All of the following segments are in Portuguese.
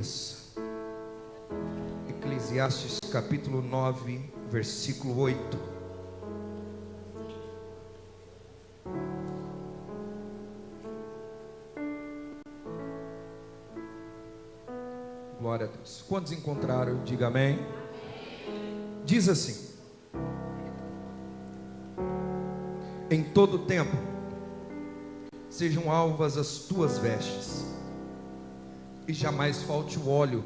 Bíblias, Eclesiastes capítulo 9, versículo 8. Glória a Deus. Quantos encontraram? Diga amém. Diz assim: em todo tempo sejam alvas as tuas vestes, e jamais falte o óleo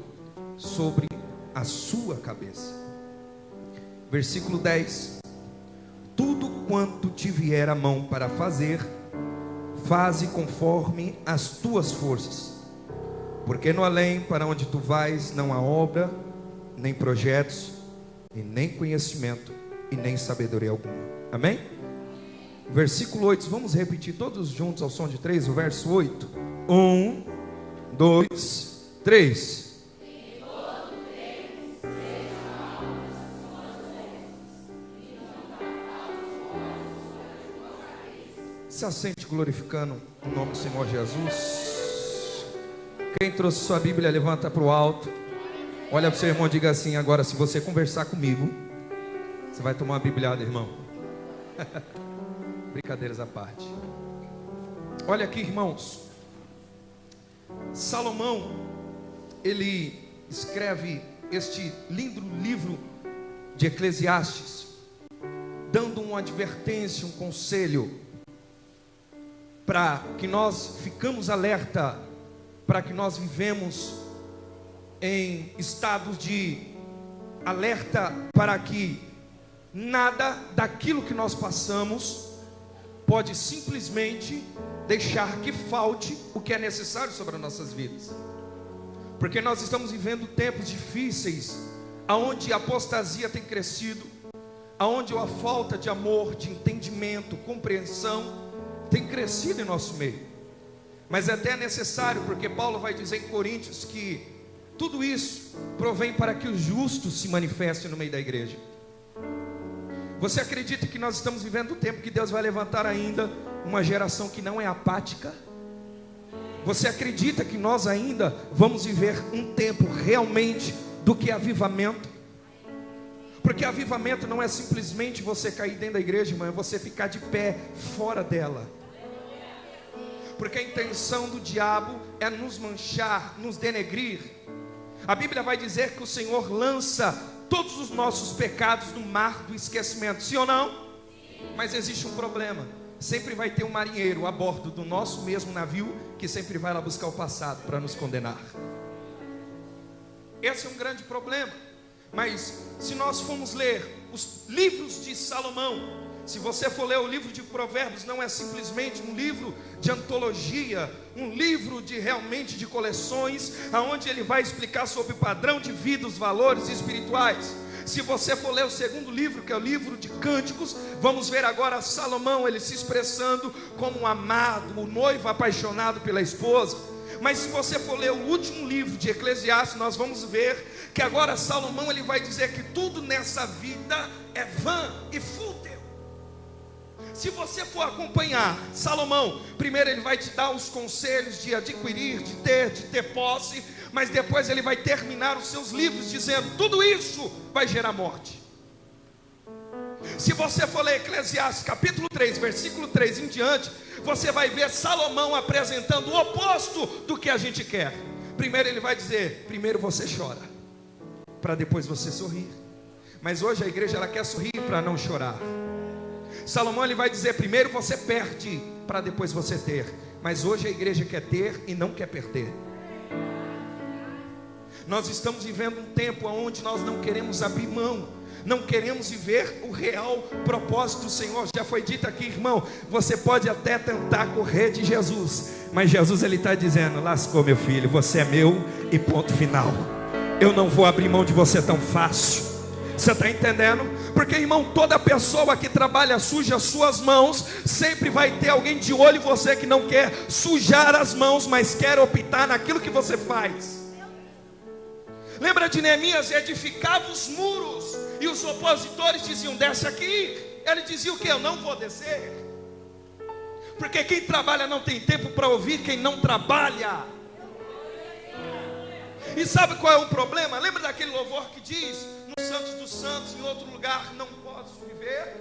sobre a sua cabeça. Versículo 10: tudo quanto te vier a mão para fazer, faze conforme as tuas forças, porque no além para onde tu vais não há obra, nem projetos, e nem conhecimento, e nem sabedoria alguma. Amém? Versículo 8, vamos repetir todos juntos ao som de 3, o verso 8. 1, 2, 3. Se assente glorificando o nome do Senhor Jesus. Quem trouxe sua Bíblia, levanta para o alto. Olha para o seu irmão e diga assim: agora, se você conversar comigo, você vai tomar uma bibliada, irmão. Brincadeiras à parte. Olha aqui, irmãos. Salomão, ele escreve este lindo livro de Eclesiastes, dando uma advertência, um conselho, para que nós ficamos alerta, para que nós vivemos em estado de alerta, para que nada daquilo que nós passamos pode simplesmente deixar que falte o que é necessário sobre as nossas vidas. Porque nós estamos vivendo tempos difíceis, aonde a apostasia tem crescido, aonde a falta de amor, de entendimento, compreensão tem crescido em nosso meio. Mas é até necessário, porque Paulo vai dizer em Coríntios que tudo isso provém para que o justo se manifeste no meio da igreja. Você acredita que nós estamos vivendo um tempo que Deus vai levantar ainda uma geração que não é apática? Você acredita que nós ainda vamos viver um tempo realmente do que é avivamento? Porque avivamento não é simplesmente você cair dentro da igreja, irmão, é você ficar de pé fora dela. Porque a intenção do diabo é nos manchar, nos denegrir. A Bíblia vai dizer que o Senhor lança todos os nossos pecados no mar do esquecimento, sim ou não? Sim. Mas existe um problema: sempre vai ter um marinheiro a bordo do nosso mesmo navio, que sempre vai lá buscar o passado para nos condenar. Esse é um grande problema. Mas se nós formos ler os livros de Salomão, se você for ler o livro de Provérbios, não é simplesmente um livro de antologia, um livro de realmente de coleções, aonde ele vai explicar sobre o padrão de vida, os valores espirituais. Se você for ler o segundo livro, que é o livro de Cânticos, vamos ver agora Salomão, ele se expressando como um amado, o noivo apaixonado pela esposa. Mas se você for ler o último livro de Eclesiastes, nós vamos ver que agora Salomão, ele vai dizer que tudo nessa vida é vã e fútil. Se você for acompanhar Salomão, primeiro ele vai te dar os conselhos de adquirir, de ter posse, mas depois ele vai terminar os seus livros dizendo: tudo isso vai gerar morte. Se você for ler Eclesiastes capítulo 3, versículo 3 em diante, você vai ver Salomão apresentando o oposto do que a gente quer. Primeiro ele vai dizer: primeiro você chora, para depois você sorrir. Mas hoje a igreja ela quer sorrir para não chorar. Salomão ele vai dizer: primeiro você perde, para depois você ter. Mas hoje a igreja quer ter e não quer perder. Nós estamos vivendo um tempo onde nós não queremos abrir mão, não queremos viver o real propósito do Senhor. Já foi dito aqui, irmão, você pode até tentar correr de Jesus, mas Jesus ele está dizendo: lascou, meu filho, você é meu e ponto final. Eu não vou abrir mão de você tão fácil. Você está entendendo? Porque, irmão, toda pessoa que trabalha suja as suas mãos, sempre vai ter alguém de olho em você que não quer sujar as mãos, mas quer optar naquilo que você faz. Lembra de Neemias? Edificava os muros, e os opositores diziam: desce aqui. Ele dizia o que? Eu não vou descer. Porque quem trabalha não tem tempo para ouvir quem não trabalha. E sabe qual é o problema? Lembra daquele louvor que diz: nos santos dos santos, em outro lugar não posso viver?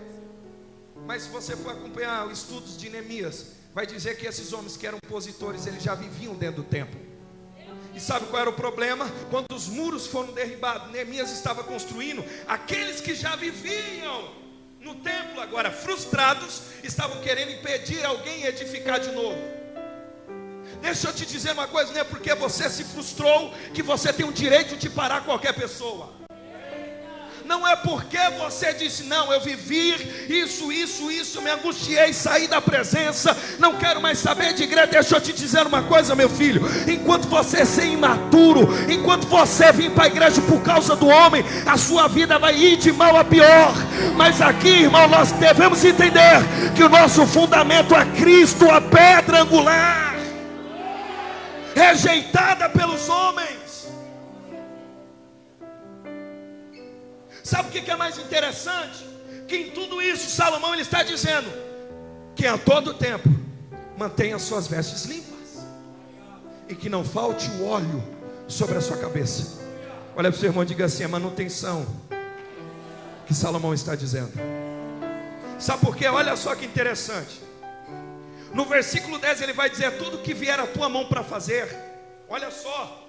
Mas se você for acompanhar os estudos de Neemias, vai dizer que esses homens que eram opositores, eles já viviam dentro do templo. E sabe qual era o problema? Quando os muros foram derribados, Neemias estava construindo. Aqueles que já viviam no templo, agora frustrados, estavam querendo impedir alguém edificar de novo. Deixa eu te dizer uma coisa: não é porque você se frustrou que você tem o direito de parar qualquer pessoa. Não é porque você disse: não, eu vivi isso, me angustiei, saí da presença, não quero mais saber de igreja. Deixa eu te dizer uma coisa, meu filho: enquanto você ser imaturo, enquanto você vir para a igreja por causa do homem, a sua vida vai ir de mal a pior. Mas aqui, irmão, nós devemos entender que o nosso fundamento é Cristo, a pedra angular, rejeitada pelos homens. Sabe o que é mais interessante? Que em tudo isso Salomão ele está dizendo que a todo tempo mantenha suas vestes limpas e que não falte o óleo sobre a sua cabeça. Olha para o seu irmão e diga assim: a manutenção que Salomão está dizendo. Sabe por quê? Olha só que interessante. No versículo 10 ele vai dizer: tudo que vier a tua mão para fazer, olha só,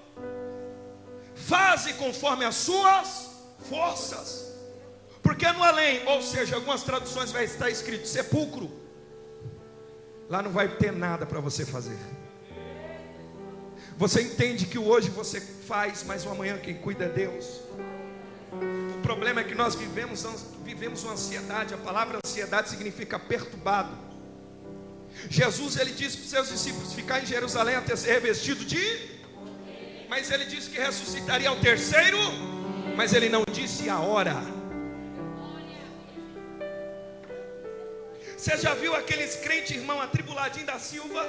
faze conforme as suas forças, porque no além, ou seja, algumas traduções vai estar escrito sepulcro, lá não vai ter nada para você fazer. Você entende que hoje você faz, mas o amanhã quem cuida é Deus. O problema é que nós vivemos uma ansiedade. A palavra ansiedade significa perturbado. Jesus ele disse para os seus discípulos ficar em Jerusalém até ser revestido de, mas ele disse que ressuscitaria ao terceiro, mas ele não disse a hora. Você já viu aqueles crentes, irmão, atribuladinho da Silva,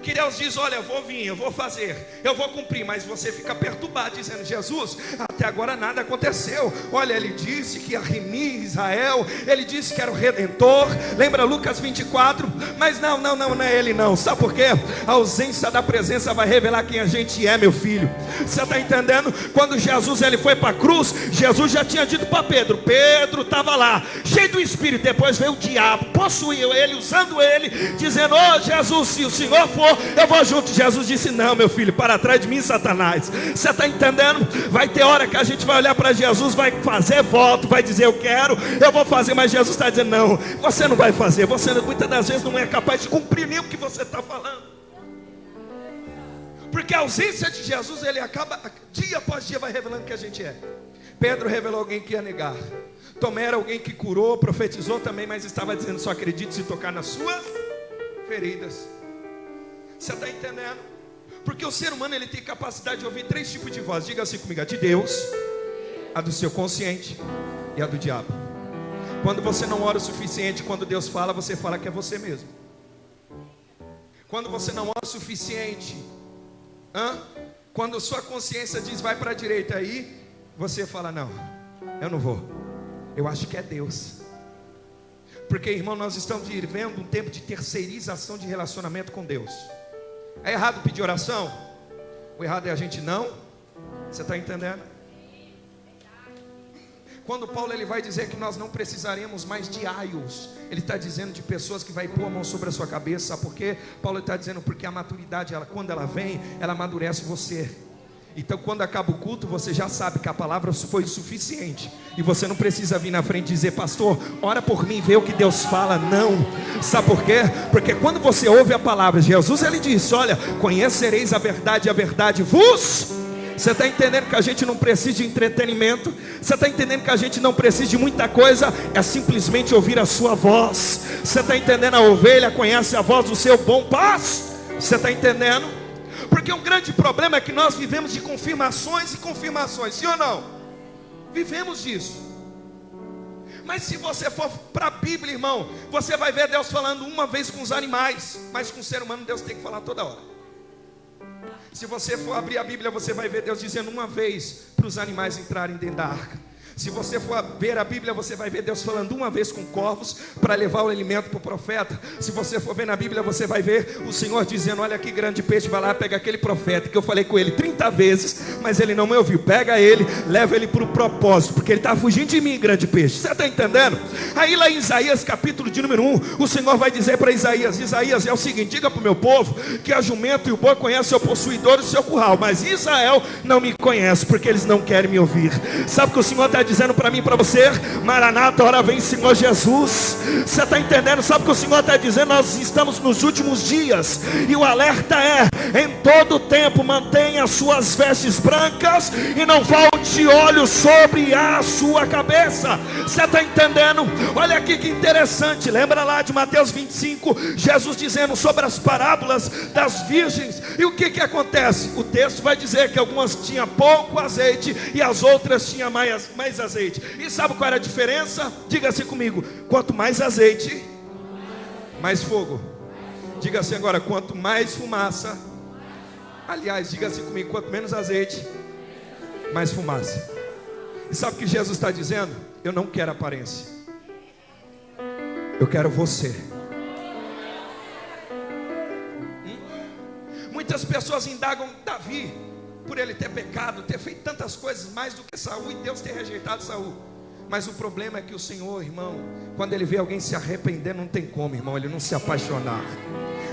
que Deus diz: olha, eu vou vir, eu vou fazer, eu vou cumprir, mas você fica perturbado, dizendo: Jesus, até agora nada aconteceu. Olha, ele disse que ia remir Israel, ele disse que era o Redentor. Lembra Lucas 24? Mas não é ele não. Sabe por quê? A ausência da presença vai revelar quem a gente é, meu filho. Você está entendendo? Quando Jesus ele foi para a cruz, Jesus já tinha dito para Pedro. Pedro estava lá, cheio do Espírito. Depois veio o diabo, possuiu ele, usando ele, dizendo: ô Jesus, se o Senhor for, eu vou junto. Jesus disse: não, meu filho, para trás de mim, Satanás. Você está entendendo? Vai ter hora que a gente vai olhar para Jesus, vai fazer voto, vai dizer: eu quero, eu vou fazer. Mas Jesus está dizendo: não, você não vai fazer. Você muitas das vezes não é capaz de cumprir nem o que você está falando, porque a ausência de Jesus, ele acaba, dia após dia vai revelando que a gente é. Pedro revelou alguém que ia negar. Tomé era alguém que curou, profetizou também, mas estava dizendo: só acredite se tocar nas suas feridas. Você está entendendo? Porque o ser humano ele tem capacidade de ouvir 3 tipos de voz. Diga assim comigo: a de Deus, a do seu consciente e a do diabo. Quando você não ora o suficiente, quando Deus fala, você fala que é você mesmo. Quando você não ora o suficiente, quando a sua consciência diz vai para a direita, aí você fala: não, eu não vou, eu acho que é Deus. Porque, irmão, nós estamos vivendo um tempo de terceirização de relacionamento com Deus. É errado pedir oração? O errado é a gente não. Você está entendendo? Quando Paulo ele vai dizer que nós não precisaremos mais de aios, ele está dizendo de pessoas que vai pôr a mão sobre a sua cabeça. Sabe por quê? Paulo está dizendo porque a maturidade, quando ela vem, ela amadurece você. Então quando acaba o culto, você já sabe que a palavra foi suficiente, e você não precisa vir na frente e dizer: pastor, ora por mim, vê o que Deus fala. Não. Sabe por quê? Porque quando você ouve a palavra, Jesus ele disse: olha, conhecereis a verdade vos... Você está entendendo que a gente não precisa de entretenimento? Você está entendendo que a gente não precisa de muita coisa? É simplesmente ouvir a sua voz. Você está entendendo? A ovelha conhece a voz do seu bom pasto. Você está entendendo? Porque um grande problema é que nós vivemos de confirmações e confirmações. Sim ou não? Vivemos disso. Mas se você for para a Bíblia, irmão, você vai ver Deus falando uma vez com os animais, mas com o ser humano Deus tem que falar toda hora. Se você for abrir a Bíblia, você vai ver Deus dizendo uma vez para os animais entrarem dentro da arca. Se você for ver a Bíblia, você vai ver Deus falando uma vez com corvos para levar o alimento para o profeta. Se você for ver na Bíblia, você vai ver o Senhor dizendo: olha que grande peixe, vai lá, pega aquele profeta que eu falei com ele 30 vezes, mas ele não me ouviu. Pega ele, leva ele para o propósito, porque ele está fugindo de mim, grande peixe. Você está entendendo? Aí lá em Isaías capítulo de número 1, o Senhor vai dizer para Isaías: Isaías, é o seguinte, diga para o meu povo que a jumento e o boi conhecem o seu possuidor e o seu curral, mas Israel não me conhece, porque eles não querem me ouvir. Sabe o que o Senhor está dizendo para mim e para você? Maranata, hora vem Senhor Jesus. Você está entendendo? Sabe o que o Senhor está dizendo? Nós estamos nos últimos dias, e o alerta é: em todo tempo mantenha as suas vestes brancas e não falte óleo sobre a sua cabeça. Você está entendendo? Olha aqui que interessante, lembra lá de Mateus 25, Jesus dizendo sobre as parábolas das virgens, e o que acontece? O texto vai dizer que algumas tinham pouco azeite e as outras tinham mais azeite. E sabe qual era a diferença? Diga assim comigo: quanto mais azeite, mais fogo. Diga assim agora: quanto mais fumaça. Aliás, diga assim comigo: quanto menos azeite, mais fumaça. E sabe o que Jesus está dizendo? Eu não quero aparência, eu quero você. Muitas pessoas indagam Davi por ele ter pecado, ter feito tantas coisas mais do que Saul, e Deus ter rejeitado Saul. Mas o problema é que o Senhor, irmão, quando ele vê alguém se arrepender, não tem como, irmão, ele não se apaixonar.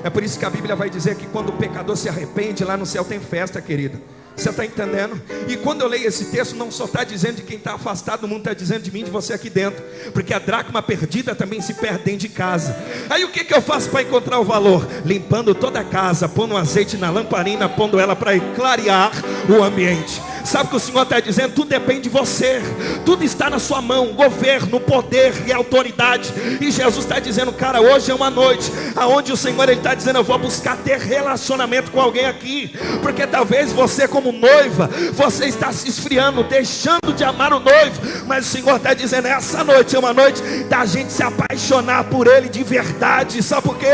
É por isso que a Bíblia vai dizer que quando o pecador se arrepende, lá no céu tem festa, querido. Você está entendendo? E quando eu leio esse texto, não só está dizendo de quem está afastado do mundo, está dizendo de mim, de você aqui dentro. Porque a dracma perdida também se perde dentro de casa. Aí o que eu faço para encontrar o valor? Limpando toda a casa, pondo um azeite na lamparina, pondo ela para clarear o ambiente. Sabe o que o Senhor está dizendo? Tudo depende de você, tudo está na sua mão, governo, poder e autoridade. E Jesus está dizendo: cara, hoje é uma noite aonde o Senhor está dizendo: eu vou buscar ter relacionamento com alguém aqui. Porque talvez você, como noiva, você está se esfriando, deixando de amar o noivo. Mas o Senhor está dizendo: essa noite é uma noite da gente se apaixonar por Ele de verdade. Sabe por quê?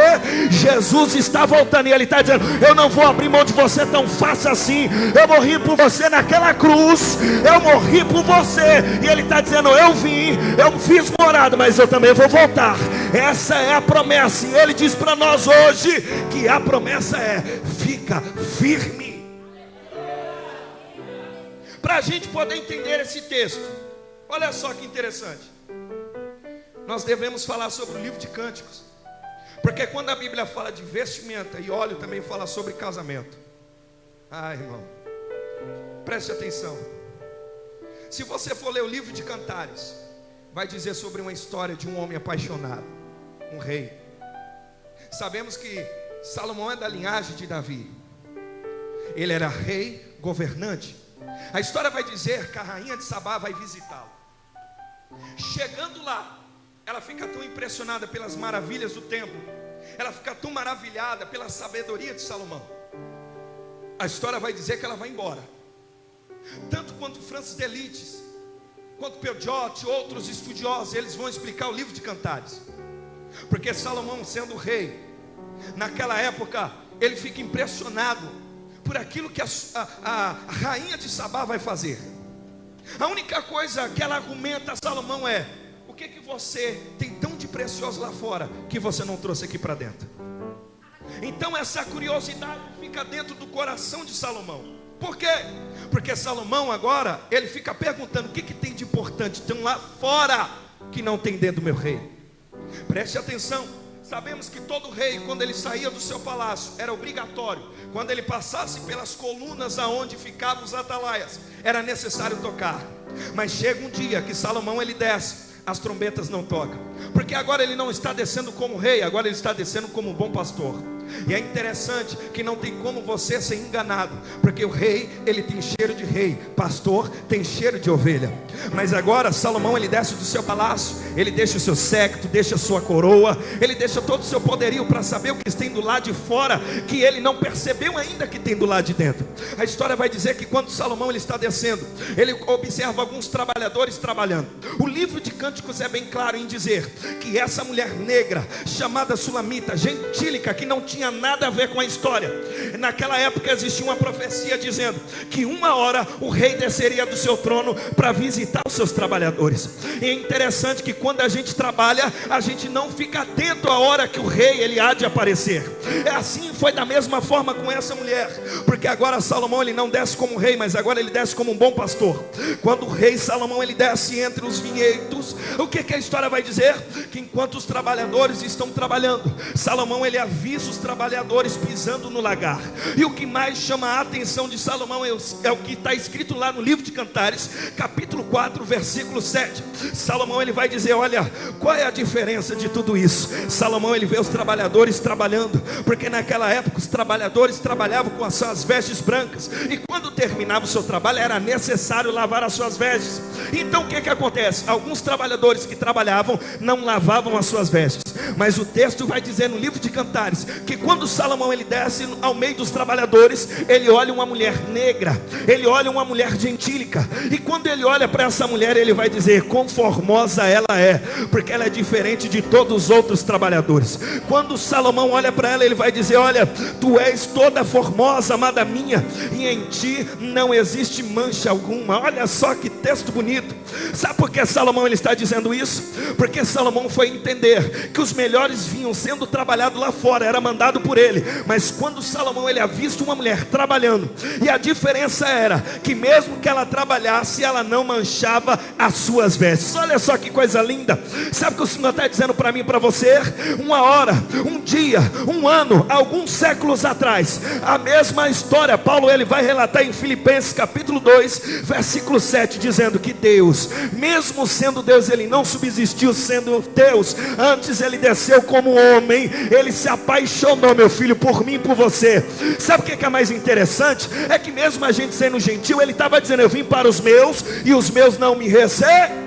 Jesus está voltando e Ele está dizendo: eu não vou abrir mão de você tão fácil assim. Eu morri por você naquela cruz, eu morri por você. E Ele está dizendo: eu vim, eu fiz morada, mas eu também vou voltar. Essa é a promessa. E Ele diz para nós hoje que a promessa é: fica firme. Para a gente poder entender esse texto, olha só que interessante, nós devemos falar sobre o livro de Cânticos, porque quando a Bíblia fala de vestimenta e óleo, também fala sobre casamento. Irmão, preste atenção. Se você for ler o livro de Cantares, vai dizer sobre uma história de um homem apaixonado, um rei. Sabemos que Salomão é da linhagem de Davi. Ele era rei, governante. A história vai dizer que a rainha de Sabá vai visitá-lo. Chegando lá, ela fica tão impressionada pelas maravilhas do templo, ela fica tão maravilhada pela sabedoria de Salomão. A história vai dizer que ela vai embora. Tanto quanto Francis de Lides, quanto Peugeot, outros estudiosos, eles vão explicar o livro de Cantares. Porque Salomão, sendo rei, naquela época, ele fica impressionado por aquilo que a rainha de Sabá vai fazer. A única coisa que ela argumenta a Salomão é: o que você tem tão de precioso lá fora que você não trouxe aqui para dentro? Então essa curiosidade fica dentro do coração de Salomão. Por quê? Porque Salomão agora, ele fica perguntando: o que tem de importante tão lá fora que não tem dentro do meu reino? Preste atenção. Sabemos que todo rei, quando ele saía do seu palácio, era obrigatório, quando ele passasse pelas colunas aonde ficavam os atalaias, era necessário tocar. Mas chega um dia que Salomão ele desce, as trombetas não tocam, porque agora ele não está descendo como rei, agora ele está descendo como um bom pastor. E é interessante que não tem como você ser enganado, porque o rei, ele tem cheiro de rei, pastor tem cheiro de ovelha. Mas agora Salomão, ele desce do seu palácio, ele deixa o seu séquito, deixa a sua coroa, ele deixa todo o seu poderio para saber o que tem do lado de fora, que ele não percebeu ainda que tem do lado de dentro. A história vai dizer que quando Salomão ele está descendo, ele observa alguns trabalhadores trabalhando. O livro de Cânticos é bem claro em dizer que essa mulher negra, chamada Sulamita, gentílica, que não tinha tinha nada a ver com a história. Naquela época existia uma profecia dizendo que uma hora o rei desceria do seu trono para visitar os seus trabalhadores. E é interessante que quando a gente trabalha, a gente não fica atento à hora que o rei ele há de aparecer. É assim, foi da mesma forma com essa mulher, porque agora Salomão ele não desce como rei, mas agora ele desce como um bom pastor. Quando o rei Salomão ele desce entre os vinhedos, o que a história vai dizer? Que enquanto os trabalhadores estão trabalhando, Salomão ele avisa os trabalhadores pisando no lagar. E o que mais chama a atenção de Salomão é o que está escrito lá no livro de Cantares, capítulo 4, versículo 7. Salomão ele vai dizer: olha, qual é a diferença de tudo isso? Salomão ele vê os trabalhadores trabalhando, porque naquela época os trabalhadores trabalhavam com as suas vestes brancas, e quando terminava o seu trabalho era necessário lavar as suas vestes. Então o que acontece? Alguns trabalhadores que trabalhavam não lavavam as suas vestes, mas o texto vai dizer no livro de Cantares que quando Salomão ele desce ao meio dos trabalhadores, ele olha uma mulher negra, ele olha uma mulher gentílica, e quando ele olha para essa mulher, ele vai dizer: quão formosa ela é, porque ela é diferente de todos os outros trabalhadores. Quando Salomão olha para ela, ele vai dizer: olha, tu és toda formosa, amada minha, e em ti não existe mancha alguma. Olha só que texto bonito. Sabe por que Salomão ele está dizendo isso? Porque Salomão foi entender que os melhores vinhos sendo trabalhados lá fora, era mandado por ele, mas quando Salomão ele avista uma mulher trabalhando, e a diferença era que mesmo que ela trabalhasse, ela não manchava as suas vestes. Olha só que coisa linda. Sabe o que o Senhor está dizendo para mim e para você? Uma hora, um dia, um ano, alguns séculos atrás, a mesma história Paulo ele vai relatar em Filipenses capítulo 2, versículo 7, dizendo que Deus, mesmo sendo Deus, ele não subsistiu sendo Deus, antes ele desceu como homem, ele se apaixonou, meu filho, por mim e por você. Sabe o que é mais interessante? É que mesmo a gente sendo gentil, ele estava dizendo: eu vim para os meus e os meus não me recebem.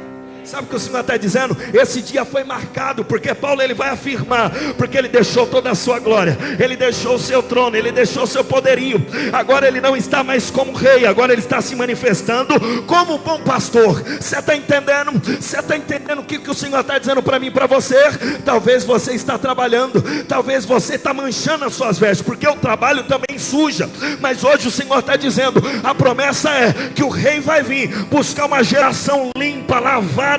Sabe o que o Senhor está dizendo? Esse dia foi marcado, porque Paulo ele vai afirmar, porque ele deixou toda a sua glória, ele deixou o seu trono, ele deixou o seu poderio. Agora ele não está mais como rei, agora ele está se manifestando como um bom pastor. Você está entendendo? Você está entendendo o que o Senhor está dizendo para mim e para você? Talvez você está trabalhando, talvez você está manchando as suas vestes, porque o trabalho também suja. Mas hoje o Senhor está dizendo, a promessa é que o rei vai vir buscar uma geração limpa, lavada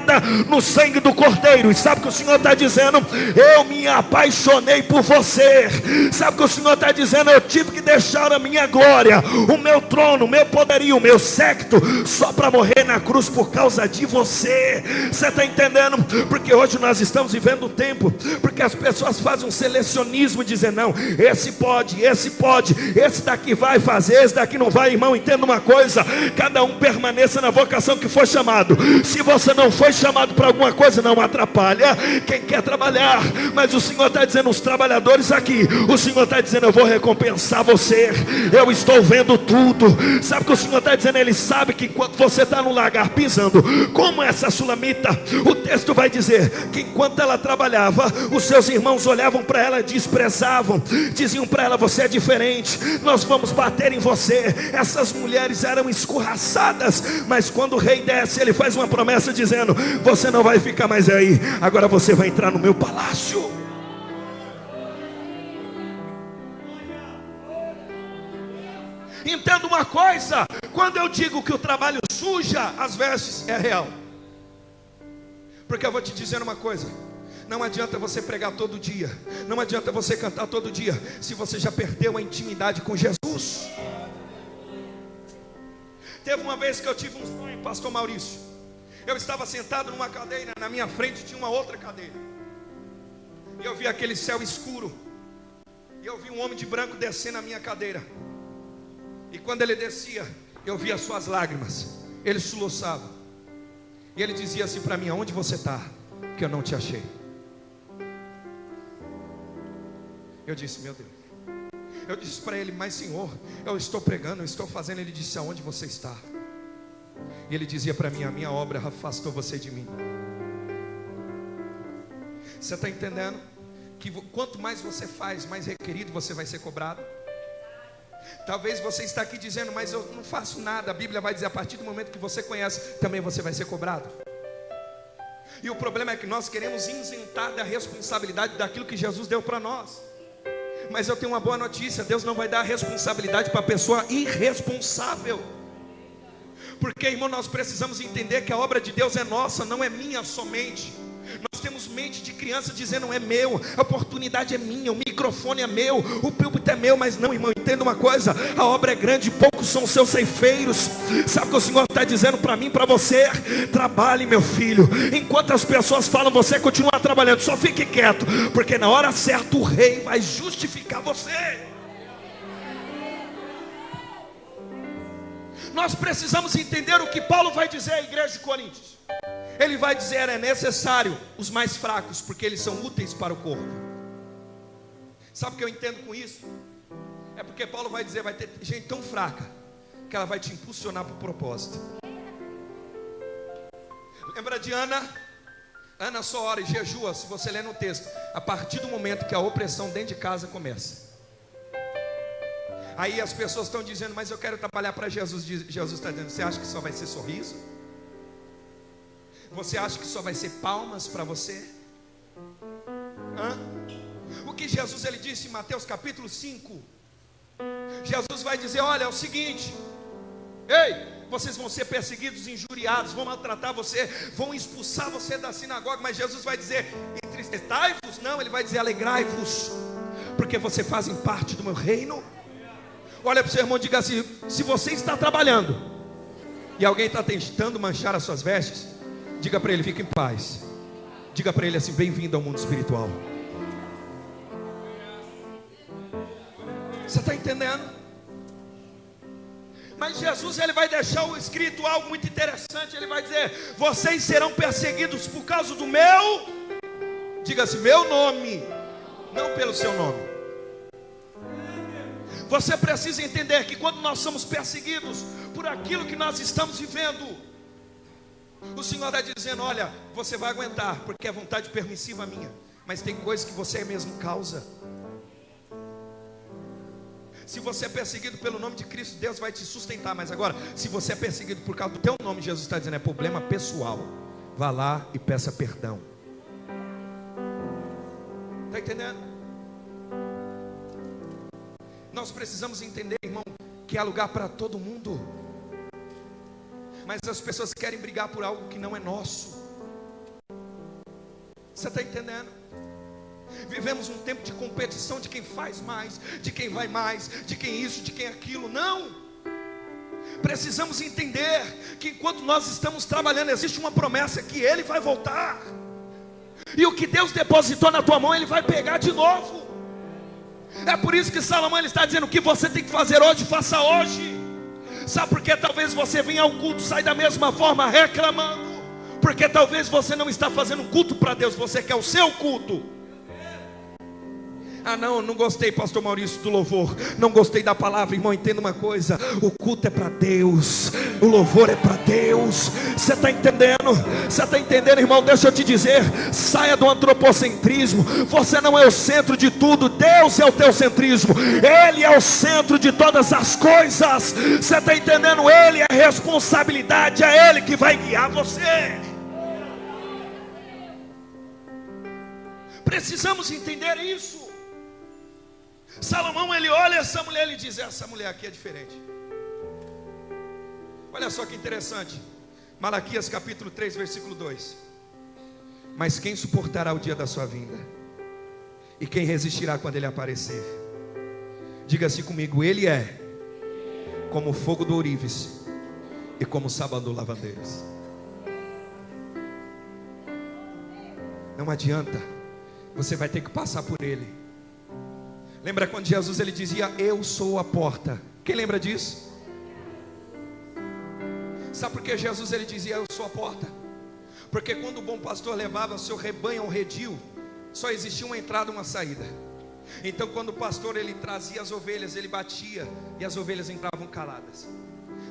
no sangue do Cordeiro. E sabe o que o Senhor está dizendo? Eu me apaixonei por você. Sabe o que o Senhor está dizendo? Eu tive que deixar a minha glória, o meu trono, o meu poderio, o meu séquito, só para morrer na cruz por causa de você. Você está entendendo? Porque hoje nós estamos vivendo um tempo, porque as pessoas fazem um selecionismo, dizendo: não, esse pode, esse daqui vai fazer, esse daqui não vai. Irmão, entenda uma coisa: cada um permaneça na vocação que foi chamado. Se você não foi chamado para alguma coisa, não atrapalha quem quer trabalhar. Mas o Senhor está dizendo, os trabalhadores aqui, o Senhor está dizendo: eu vou recompensar você, eu estou vendo tudo. Sabe o que o Senhor está dizendo? Ele sabe que enquanto você está no lagar pisando como essa sulamita, o texto vai dizer que enquanto ela trabalhava, os seus irmãos olhavam para ela, desprezavam, diziam para ela: você é diferente, nós vamos bater em você. Essas mulheres eram escorraçadas, mas quando o rei desce, ele faz uma promessa dizendo: você não vai ficar mais aí, agora você vai entrar no meu palácio. Entenda uma coisa: quando eu digo que o trabalho suja as vestes, é real. Porque eu vou te dizer uma coisa: não adianta você pregar todo dia, não adianta você cantar todo dia, se você já perdeu a intimidade com Jesus. Teve uma vez que eu tive um sonho, pastor Maurício. Eu estava sentado numa cadeira, na minha frente tinha uma outra cadeira, e eu vi aquele céu escuro, e eu vi um homem de branco descer na minha cadeira. E quando ele descia, eu via as suas lágrimas, ele soluçava, e ele dizia assim para mim: aonde você está? Que eu não te achei. Eu disse: meu Deus. Eu disse para ele: mas Senhor, eu estou pregando, eu estou fazendo. Ele disse: aonde você está? E ele dizia para mim: a minha obra afastou você de mim. Você está entendendo? Que quanto mais você faz, mais requerido você vai ser cobrado. Talvez você está aqui dizendo: mas eu não faço nada. A Bíblia vai dizer: a partir do momento que você conhece, também você vai ser cobrado. E o problema é que nós queremos isentar da responsabilidade daquilo que Jesus deu para nós. Mas eu tenho uma boa notícia: Deus não vai dar responsabilidade para a pessoa irresponsável. Porque, irmão, nós precisamos entender que a obra de Deus é nossa, não é minha somente. Nós temos mente de criança dizendo: não é meu, a oportunidade é minha, o microfone é meu, o púlpito é meu. Mas não, irmão, entenda uma coisa: a obra é grande, poucos são os seus ceifeiros. Sabe o que o Senhor está dizendo para mim, para você? Trabalhe, meu filho. Enquanto as pessoas falam, você continua trabalhando. Só fique quieto, porque na hora certa o rei vai justificar você. Nós precisamos entender o que Paulo vai dizer à igreja de Coríntios. Ele vai dizer: é necessário os mais fracos, porque eles são úteis para o corpo. Sabe o que eu entendo com isso? É porque Paulo vai dizer: vai ter gente tão fraca que ela vai te impulsionar para o propósito. Lembra de Ana? Ana só ora e jejua, se você ler no texto, a partir do momento que a opressão dentro de casa começa. Aí as pessoas estão dizendo: mas eu quero trabalhar para Jesus. Jesus está dizendo: você acha que só vai ser sorriso? Você acha que só vai ser palmas para você? O que Jesus ele disse em Mateus capítulo 5? Jesus vai dizer: olha, é o seguinte, ei, vocês vão ser perseguidos, injuriados, vão maltratar você, vão expulsar você da sinagoga. Mas Jesus vai dizer: entristecai-vos? Não, ele vai dizer: alegrai-vos, porque vocês fazem parte do meu reino. Olha para o seu irmão e diga assim: se você está trabalhando e alguém está tentando manchar as suas vestes, diga para ele: fique em paz. Diga para ele assim: bem-vindo ao mundo espiritual. Você está entendendo? Mas Jesus ele vai deixar o escrito algo muito interessante. Ele vai dizer: vocês serão perseguidos por causa do meu, diga assim, meu nome, não pelo seu nome. Você precisa entender que quando nós somos perseguidos por aquilo que nós estamos vivendo, o Senhor está dizendo: olha, você vai aguentar, porque é vontade permissiva minha, mas tem coisas que você mesmo causa. Se você é perseguido pelo nome de Cristo, Deus vai te sustentar. Mas agora, se você é perseguido por causa do teu nome, Jesus está dizendo: é problema pessoal. Vá lá e peça perdão. Está entendendo? Nós precisamos entender, irmão, que há lugar para todo mundo. Mas as pessoas querem brigar por algo que não é nosso. Você está entendendo? Vivemos um tempo de competição de quem faz mais, de quem vai mais, de quem isso, de quem aquilo. Não. Precisamos entender que enquanto nós estamos trabalhando, existe uma promessa que Ele vai voltar. E o que Deus depositou na tua mão, Ele vai pegar de novo. É por isso que Salomão ele está dizendo: o que você tem que fazer hoje, faça hoje. Sabe por que talvez você venha ao culto, sai da mesma forma reclamando? Porque talvez você não está fazendo culto para Deus, você quer o seu culto. Ah não gostei, pastor Maurício, do louvor, não gostei da palavra. Irmão, entenda uma coisa: o culto é para Deus, o louvor é para Deus. Você está entendendo? Você está entendendo, irmão? Deixa eu te dizer, saia do antropocentrismo. Você não é o centro de tudo, Deus é o teu centrismo. Ele é o centro de todas as coisas. Você está entendendo? Ele é a responsabilidade, é Ele que vai guiar você. Precisamos entender isso. Salomão ele olha essa mulher, ele diz: essa mulher aqui é diferente. Olha só que interessante, Malaquias capítulo 3 versículo 2: mas quem suportará o dia da sua vinda? E quem resistirá quando Ele aparecer? Diga-se comigo: Ele é como o fogo do ourives e como o sábado do lavandeiros. Não adianta, você vai ter que passar por Ele. Lembra quando Jesus ele dizia: eu sou a porta? Quem lembra disso? Sabe por que Jesus ele dizia: eu sou a porta? Porque quando o bom pastor levava seu rebanho ao redil, só existia uma entrada e uma saída. Então quando o pastor ele trazia as ovelhas, ele batia e as ovelhas entravam caladas.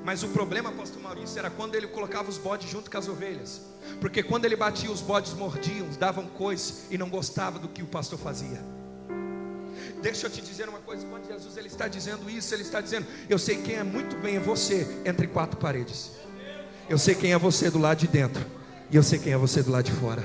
Mas o problema, pastor Maurício, era quando ele colocava os bodes junto com as ovelhas. Porque quando ele batia, os bodes mordiam, davam coice e não gostavam do que o pastor fazia. Deixa eu te dizer uma coisa: quando Jesus ele está dizendo isso, Ele está dizendo: eu sei quem é muito bem é você entre quatro paredes. Eu sei quem é você do lado de dentro, e eu sei quem é você do lado de fora.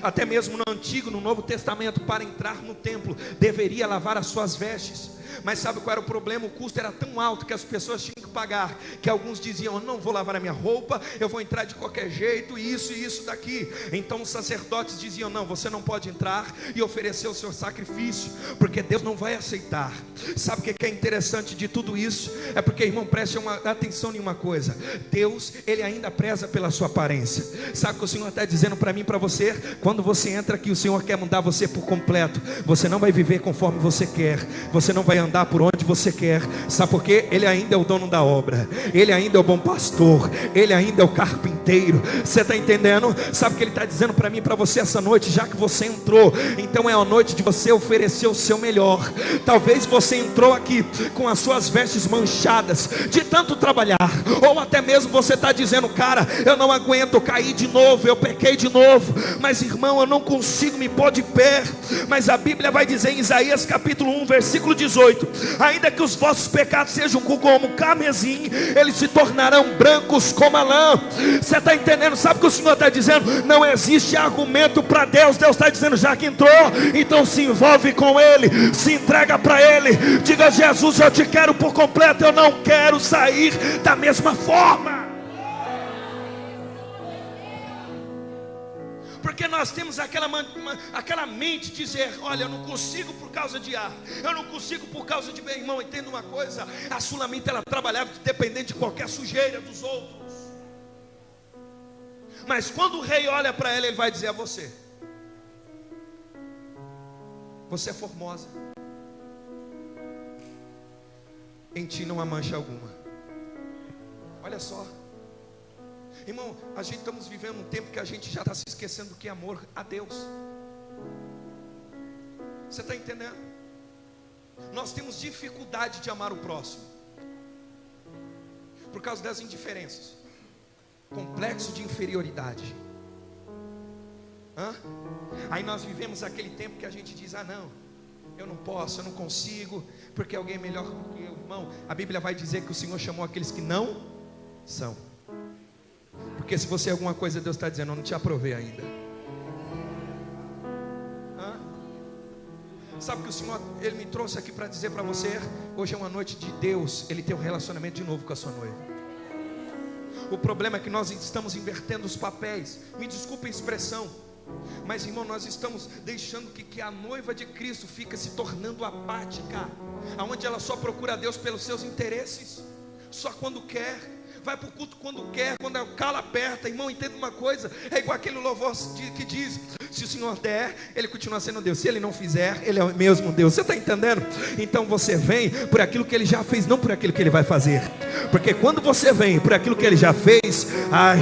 até mesmo no Antigo, no Novo Testamento, para entrar no templo, deveria lavar as suas vestes. Mas sabe qual era o problema? O custo era tão alto que as pessoas tinham que pagar, que alguns diziam: eu não vou lavar a minha roupa, eu vou entrar de qualquer jeito, isso e isso daqui. Então os sacerdotes diziam: não, você não pode entrar e oferecer o seu sacrifício, porque Deus não vai aceitar. Sabe o que é interessante de tudo isso? É porque, irmão, preste atenção em uma coisa: Deus, Ele ainda preza pela sua aparência. Sabe o que o Senhor está dizendo para mim e para você? Quando você entra aqui, o Senhor quer mudar você por completo. Você não vai viver conforme você quer, você não vai andar por onde você quer. Sabe por quê? Ele ainda é o dono da obra, Ele ainda é o bom pastor, Ele ainda é o carpinteiro. Você está entendendo? Sabe o que Ele está dizendo para mim e para você essa noite? Já que você entrou, então é a noite de você oferecer o seu melhor. Talvez você entrou aqui com as suas vestes manchadas de tanto trabalhar, ou até mesmo você está dizendo: cara, eu não aguento, eu caí de novo, eu pequei de novo, mas irmão, eu não consigo me pôr de pé. Mas a Bíblia vai dizer em Isaías capítulo 1 versículo 18: ainda que os vossos pecados sejam como carmesim, eles se tornarão brancos como a lã. Você está entendendo? Sabe o que o Senhor está dizendo? Não existe argumento para Deus. Deus está dizendo: já que entrou, então se envolve com Ele, se entrega para Ele. Diga: Jesus, eu te quero por completo, eu não quero sair da mesma forma. Porque nós temos aquela mente de dizer: olha, eu não consigo por causa de A, eu não consigo por causa de B. Irmão, entenda uma coisa: a Sulamita, ela trabalhava dependente de qualquer sujeira dos outros. Mas quando o rei olha para ela, ele vai dizer a você: você é formosa, em ti não há mancha alguma. Olha só, irmão, a gente estamos vivendo um tempo que a gente já está se esquecendo do que é amor a Deus. Você está entendendo? Nós temos dificuldade de amar o próximo por causa das indiferenças, complexo de inferioridade. Aí nós vivemos aquele tempo que a gente diz: ah não, eu não posso, eu não consigo, porque alguém é melhor do que eu. Irmão, a Bíblia vai dizer que o Senhor chamou aqueles que não são. Porque se você é alguma coisa, Deus está dizendo: eu não te aprovei ainda. Sabe que o Senhor, Ele me trouxe aqui para dizer para você: hoje é uma noite de Deus, Ele tem um relacionamento de novo com a sua noiva. O problema é que nós estamos invertendo os papéis. Me desculpe a expressão, mas irmão, nós estamos deixando que a noiva de Cristo fica se tornando apática, aonde ela só procura a Deus pelos seus interesses, só quando quer, vai para o culto quando quer, quando o calo aperta. Irmão, entenda uma coisa: é igual aquele louvor que diz: se o Senhor der, Ele continua sendo Deus; se Ele não fizer, Ele é o mesmo Deus. Você está entendendo? Então você vem por aquilo que Ele já fez, não por aquilo que Ele vai fazer. Porque quando você vem por aquilo que Ele já fez,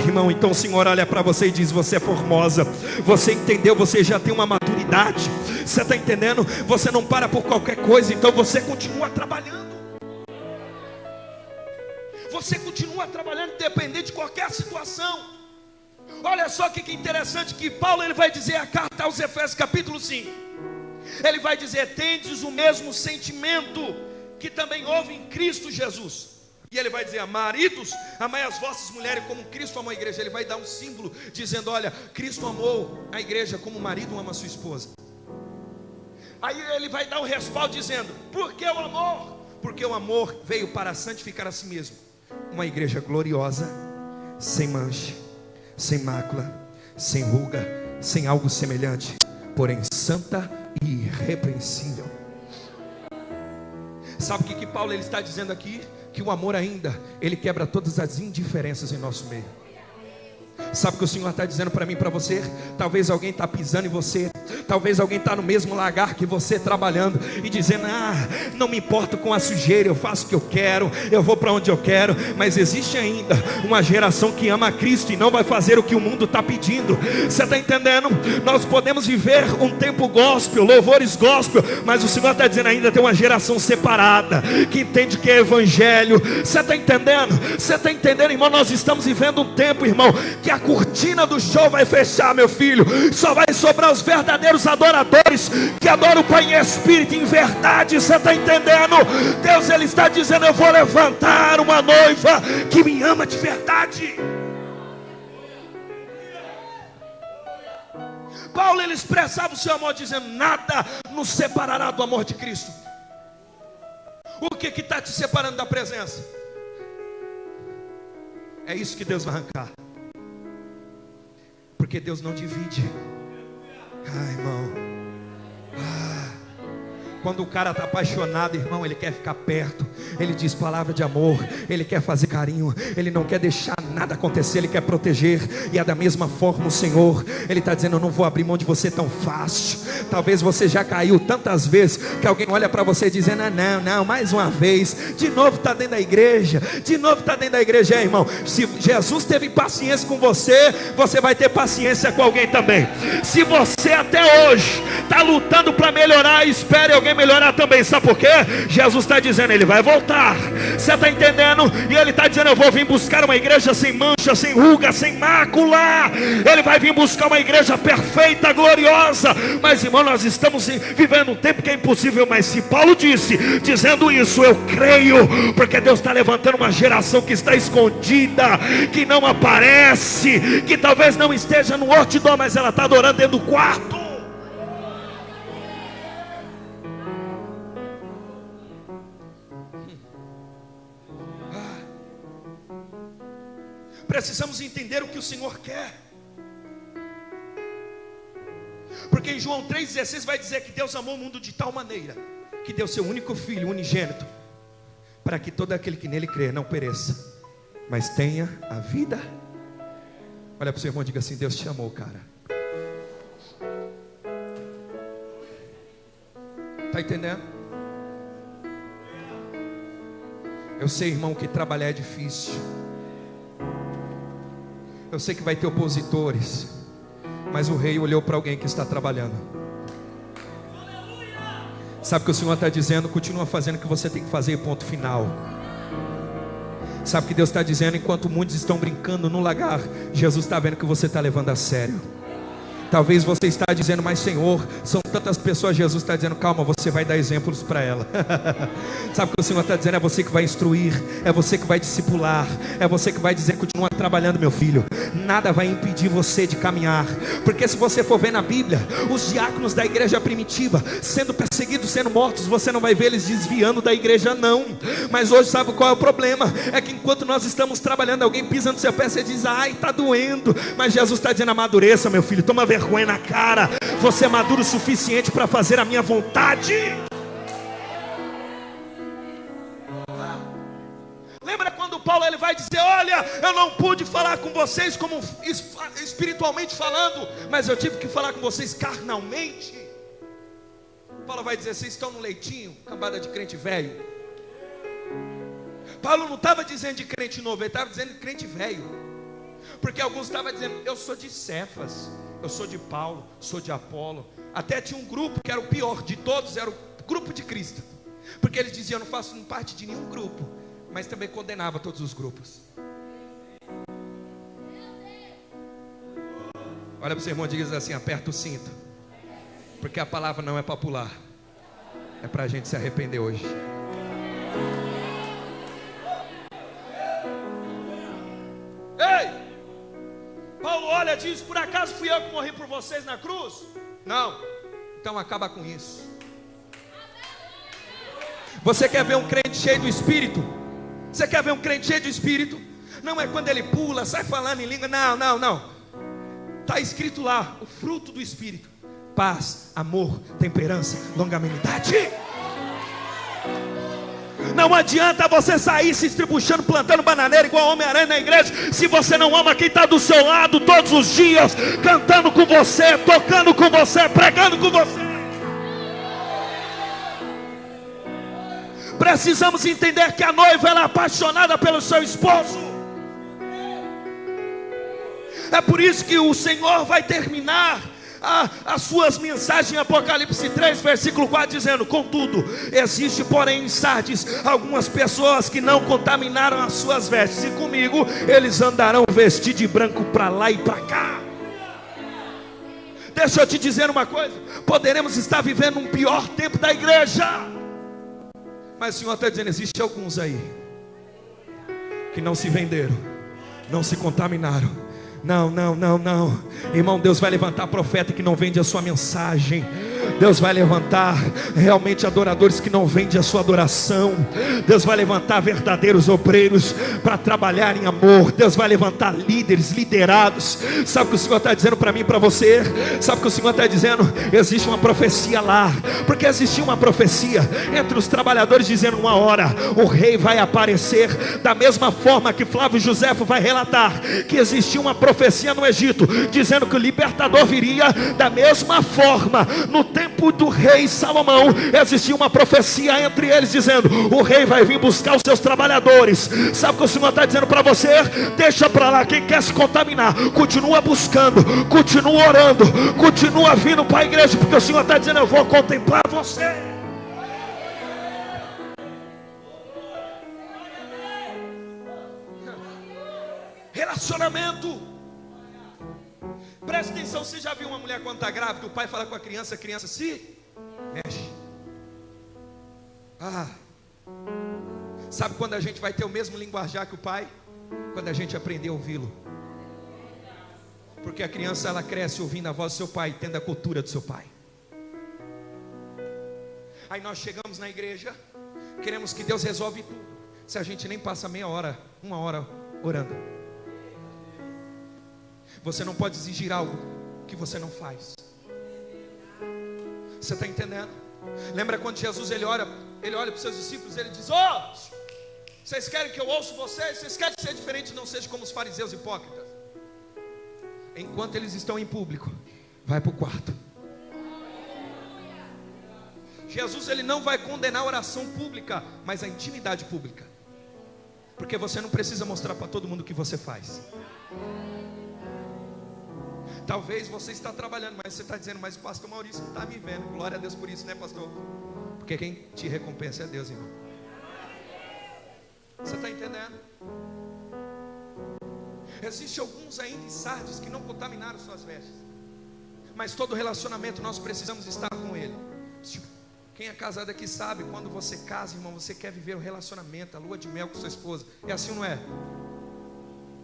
irmão, então o Senhor olha para você e diz: você é formosa, você entendeu, você já tem uma maturidade. Você está entendendo? Você não para por qualquer coisa, então você continua trabalhando. Você continua trabalhando independente de qualquer situação. Olha só que interessante, que Paulo, ele vai dizer a carta aos Efésios capítulo 5. Ele vai dizer: tendes o mesmo sentimento que também houve em Cristo Jesus. E ele vai dizer: maridos, amai as vossas mulheres como Cristo amou a igreja. Ele vai dar um símbolo dizendo: olha, Cristo amou a igreja como o marido ama a sua esposa. Aí ele vai dar um respaldo dizendo: por que o amor? Porque o amor veio para santificar a si mesmo, uma igreja gloriosa, sem mancha, sem mácula, sem ruga, sem algo semelhante, porém santa e irrepreensível. Sabe o que Paulo ele está dizendo aqui? Que o amor ainda, ele quebra todas as indiferenças em nosso meio. Sabe o que o Senhor está dizendo para mim e para você? Talvez alguém está pisando em você, talvez alguém está no mesmo lagar que você, trabalhando e dizendo: não me importo com a sujeira, eu faço o que eu quero, eu vou para onde eu quero. Mas existe ainda uma geração que ama a Cristo e não vai fazer o que o mundo está pedindo. Você está entendendo? Nós podemos viver um tempo gospel, louvores gospel, mas o Senhor está dizendo: ainda tem uma geração separada, que entende que é evangelho. Você está entendendo? Você está entendendo, irmão? Nós estamos vivendo um tempo, irmão, que a cortina do show vai fechar, meu filho. Só vai sobrar os verdadeiros adoradores, que adoram o Pai em espírito e em verdade. Você está entendendo? Deus, Ele está dizendo: eu vou levantar uma noiva que me ama de verdade. Paulo, ele expressava o seu amor dizendo: nada nos separará do amor de Cristo. O que está te separando da presença? É isso que Deus vai arrancar. Porque Deus não divide. Irmão, quando o cara está apaixonado, irmão, ele quer ficar perto. Ele diz palavra de amor, ele quer fazer carinho, ele não quer deixar nada acontecer, ele quer proteger. E é da mesma forma o Senhor, ele está dizendo: eu não vou abrir mão de você tão fácil. Talvez você já caiu tantas vezes que alguém olha para você dizendo: não, mais uma vez, de novo está dentro da igreja, de novo está dentro da igreja. Irmão, se Jesus teve paciência com você, você vai ter paciência com alguém também. Se você até hoje está lutando para melhorar, espere alguém melhorar também. Sabe por quê? Jesus está dizendo: ele vai voltar. Você está entendendo? E ele está dizendo: eu vou vir buscar uma igreja sem mancha, sem ruga, sem mácula. Ele vai vir buscar uma igreja perfeita, gloriosa. Mas irmão, nós estamos vivendo um tempo que é impossível. Mas se Paulo dizendo isso, eu creio, porque Deus está levantando uma geração que está escondida, que não aparece, que talvez não esteja no outdoor, mas ela está adorando dentro do quarto. Precisamos entender o que o Senhor quer. Porque em João 3,16 vai dizer que Deus amou o mundo de tal maneira que deu seu único filho, unigênito, para que todo aquele que nele crê não pereça, mas tenha a vida. Olha para o seu irmão e diga assim: Deus te amou, cara. Está entendendo? Eu sei, irmão, que trabalhar é difícil. Eu sei que vai ter opositores, mas o rei olhou para alguém que está trabalhando. Sabe o que o Senhor está dizendo? Continua fazendo o que você tem que fazer, ponto final. Sabe o que Deus está dizendo? Enquanto muitos estão brincando no lagar, Jesus está vendo que você está levando a sério. Talvez você está dizendo: mas Senhor, são tantas pessoas. Jesus está dizendo: calma, você vai dar exemplos para ela. Sabe o que o Senhor está dizendo? É você que vai instruir, é você que vai discipular, é você que vai dizer: continua trabalhando, meu filho. Nada vai impedir você de caminhar. Porque se você for ver na Bíblia, os diáconos da igreja primitiva sendo perseguidos, sendo mortos, você não vai ver eles desviando da igreja, não. Mas hoje, sabe qual é o problema? É que enquanto nós estamos trabalhando, alguém pisa no seu pé, você diz: ai, está doendo. Mas Jesus está dizendo: amadureça, meu filho, toma vergonha na cara. Você é maduro o suficiente para fazer a minha vontade. Lembra quando Paulo ele vai dizer: olha, eu não pude falar com vocês como espiritualmente falando, mas eu tive que falar com vocês carnalmente. Paulo vai dizer: vocês estão no leitinho, cambada de crente velho. Paulo não estava dizendo de crente novo, ele estava dizendo de crente velho. Porque alguns estavam dizendo: eu sou de Cefas, eu sou de Paulo, sou de Apolo. Até tinha um grupo que era o pior de todos, era o grupo de Cristo. Porque eles diziam: eu não faço parte de nenhum grupo, mas também condenava todos os grupos. Olha para o seu irmão e diz assim: aperta o cinto. Porque a palavra não é para pular, é para a gente se arrepender hoje. Ei! Paulo olha e diz: por acaso fui eu que morri por vocês na cruz? Não. Então acaba com isso. Você quer ver um crente cheio do Espírito? Você quer ver um crente cheio do Espírito? Não é quando ele pula, sai falando em língua. Não. Está escrito lá: o fruto do Espírito: paz, amor, temperança, longanimidade. Não adianta você sair se estribuchando, plantando bananeira igual Homem-Aranha na igreja, se você não ama quem está do seu lado todos os dias, cantando com você, tocando com você, pregando com você. Precisamos entender que a noiva ela é apaixonada pelo seu esposo. É por isso que o Senhor vai terminar as suas mensagens em Apocalipse 3, versículo 4, dizendo: contudo, existe porém em Sardes algumas pessoas que não contaminaram as suas vestes, e comigo eles andarão vestidos de branco para lá e para cá. Deixa eu te dizer uma coisa: poderemos estar vivendo um pior tempo da igreja, mas o Senhor está dizendo: existe alguns aí que não se venderam, não se contaminaram, Não, não, não, não. Irmão, Deus vai levantar profeta que não vende a sua mensagem. Deus vai levantar realmente adoradores que não vendem a sua adoração. Deus vai levantar verdadeiros obreiros para trabalhar em amor. Deus vai levantar líderes, liderados. Sabe o que o Senhor está dizendo para mim e para você? Sabe o que o Senhor está dizendo? Existe uma profecia lá. Porque existia uma profecia entre os trabalhadores dizendo: uma hora o rei vai aparecer. Da mesma forma que Flávio Josefo vai relatar que existia uma profecia no Egito dizendo que o libertador viria. Da mesma forma, no tempo do rei Salomão, existia uma profecia entre eles dizendo: o rei vai vir buscar os seus trabalhadores. Sabe o que o Senhor está dizendo para você? Deixa para lá quem quer se contaminar. Continua buscando, continua orando, continua vindo para a igreja, porque o Senhor está dizendo: eu vou contemplar você. Relacionamento. Presta atenção, você já viu uma mulher quando está grávida, o pai fala com a criança se mexe. Sabe quando a gente vai ter o mesmo linguajar que o pai? Quando a gente aprender a ouvi-lo. Porque a criança, ela cresce ouvindo a voz do seu pai, tendo a cultura do seu pai. Aí nós chegamos na igreja, queremos que Deus resolve tudo, se a gente nem passa meia hora, uma hora orando. Você não pode exigir algo que você não faz. Você está entendendo? Lembra quando Jesus ele olha para os seus discípulos, ele diz: vocês querem que eu ouça vocês? Vocês querem ser diferente, não seja como os fariseus hipócritas. Enquanto eles estão em público, vai para o quarto. Jesus ele não vai condenar a oração pública, mas a intimidade pública. Porque você não precisa mostrar para todo mundo o que você faz. Talvez você está trabalhando, mas você está dizendo: mas o pastor Maurício não está me vendo. Glória a Deus por isso, né, pastor? Porque quem te recompensa é Deus, irmão. Você está entendendo? Existem alguns ainda em Sardes que não contaminaram suas vestes, mas todo relacionamento nós precisamos estar com ele. Quem é casado aqui sabe, quando você casa, irmão, você quer viver o relacionamento, a lua de mel com sua esposa. É assim ou não é?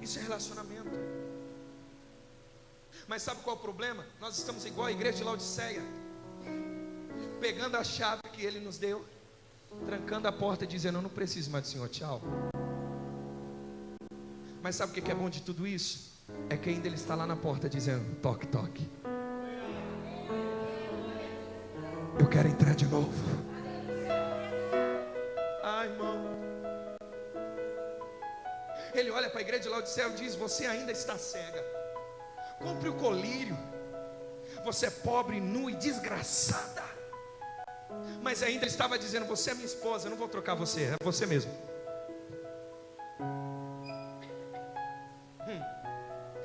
Isso é relacionamento. Mas sabe qual é o problema? Nós estamos igual a igreja de Laodiceia, pegando a chave que ele nos deu, trancando a porta e dizendo: eu não preciso mais do Senhor, tchau. Mas sabe o que é bom de tudo isso? É que ainda ele está lá na porta dizendo: toque, toque. Eu quero entrar de novo. Irmão. Ele olha para a igreja de Laodiceia e diz: você ainda está cega. Compre o colírio. Você é pobre, nu e desgraçada. Mas ainda ele estava dizendo: você é minha esposa, eu não vou trocar você, é você mesmo.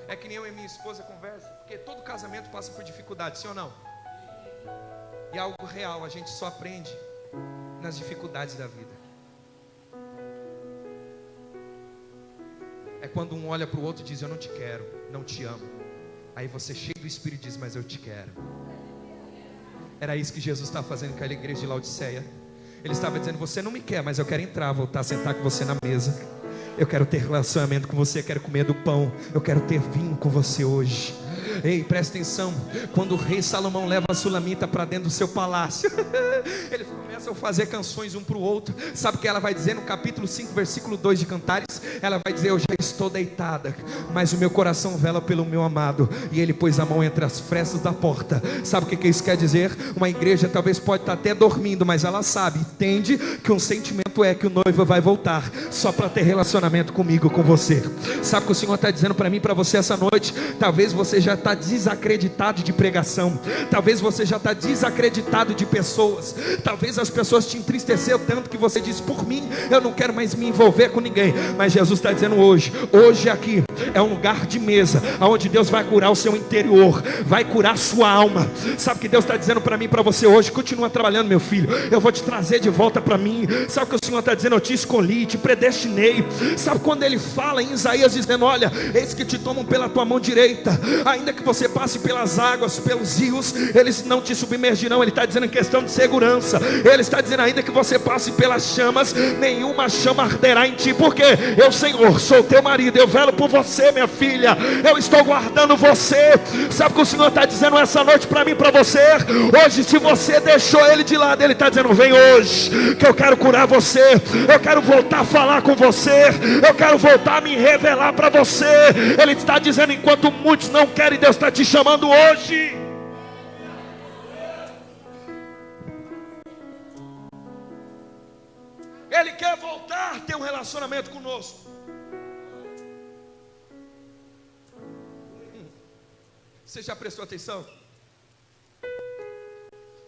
É que nem eu e minha esposa conversam, porque todo casamento passa por dificuldade, sim ou não? E algo real, a gente só aprende nas dificuldades da vida. É quando um olha para o outro e diz: eu não te quero, não te amo. Aí você cheio do Espírito diz: mas eu te quero. Era isso que Jesus estava fazendo com a igreja de Laodiceia. Ele estava dizendo: você não me quer, mas eu quero entrar, voltar a sentar com você na mesa. Eu quero ter relacionamento com você, quero comer do pão, eu quero ter vinho com você hoje. Ei, presta atenção. Quando o rei Salomão leva a Sulamita para dentro do seu palácio, eles começam a fazer canções um para o outro. Sabe o que ela vai dizer no capítulo 5, versículo 2 de Cantares? Ela vai dizer: eu já estou deitada, mas o meu coração vela pelo meu amado, e ele pôs a mão entre as frestas da porta. Sabe o que isso quer dizer? Uma igreja talvez pode estar até dormindo, mas ela sabe, entende que um sentimento é que o noivo vai voltar só para ter relacionamento comigo, com você. Sabe o que o Senhor está dizendo para mim, para você essa noite? Talvez você já está desacreditado de pregação, talvez você já está desacreditado de pessoas, talvez as pessoas te entristeceram tanto que você diz: por mim eu não quero mais me envolver com ninguém. Mas Jesus está dizendo hoje aqui é um lugar de mesa, onde Deus vai curar o seu interior, vai curar a sua alma. Sabe o que Deus está dizendo para mim, para você hoje? Continua trabalhando, meu filho, eu vou te trazer de volta para mim. Sabe o que o Senhor está dizendo? Eu te escolhi, te predestinei. Sabe quando ele fala em Isaías dizendo: olha, eis que te tomam pela tua mão direita, ainda que você passe pelas águas, pelos rios, eles não te submergirão. Ele está dizendo em questão de segurança, ele Ele está dizendo: ainda que você passe pelas chamas, nenhuma chama arderá em ti, porque eu, Senhor, sou teu marido, eu velo por você, minha filha, eu estou guardando você. Sabe o que o Senhor está dizendo essa noite para mim, para você? Hoje, se você deixou Ele de lado, Ele está dizendo: vem hoje, que eu quero curar você, eu quero voltar a falar com você, eu quero voltar a me revelar para você. Ele está dizendo: enquanto muitos não querem, Deus está te chamando hoje. Ele quer voltar a ter um relacionamento conosco. Você já prestou atenção?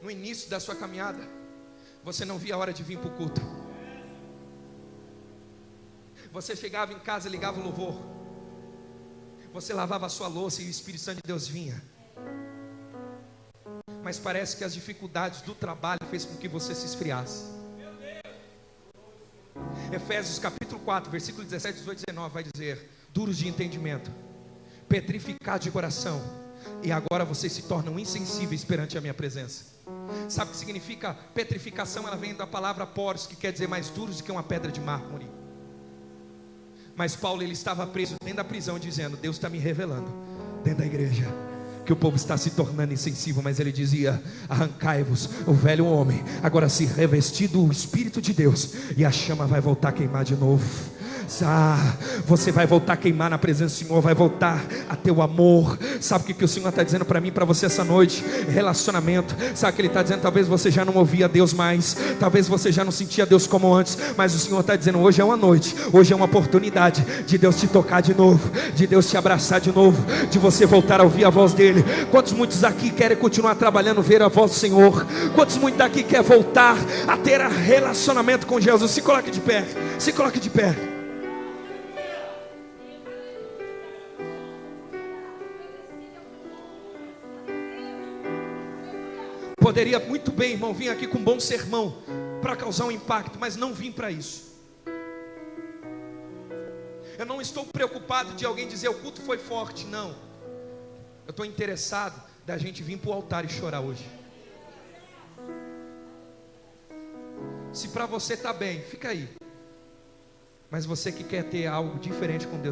No início da sua caminhada, você não via a hora de vir para o culto. Você chegava em casa e ligava o louvor. Você lavava a sua louça e o Espírito Santo de Deus vinha. Mas parece que as dificuldades do trabalho fez com que você se esfriasse. Efésios capítulo 4, versículo 17, 18 e 19 vai dizer: duros de entendimento, petrificados de coração, e agora vocês se tornam insensíveis perante a minha presença. Sabe o que significa petrificação? Ela vem da palavra poros, que quer dizer mais duros do que uma pedra de mármore. Mas Paulo, ele estava preso dentro da prisão, dizendo: Deus está me revelando dentro da igreja que o povo está se tornando insensível. Mas ele dizia: arrancai-vos o velho homem, agora se revestir do Espírito de Deus, e a chama vai voltar a queimar de novo. Você vai voltar a queimar na presença do Senhor, vai voltar a ter o amor. Sabe o que o Senhor está dizendo para mim, para você essa noite? Relacionamento. Sabe o que Ele está dizendo? Talvez você já não ouvia Deus mais, talvez você já não sentia Deus como antes, mas o Senhor está dizendo: hoje é uma noite, hoje é uma oportunidade de Deus te tocar de novo, de Deus te abraçar de novo, de você voltar a ouvir a voz dEle. Quantos muitos aqui querem continuar trabalhando, ver a voz do Senhor? Quantos muitos daqui querem voltar a ter relacionamento com Jesus? Se coloque de pé, se coloque de pé. Poderia muito bem, irmão, vir aqui com um bom sermão para causar um impacto, mas não vim para isso. Eu não estou preocupado de alguém dizer: o culto foi forte, não. Eu estou interessado da gente vir para o altar e chorar hoje. Se para você está bem, fica aí. Mas você que quer ter algo diferente com Deus,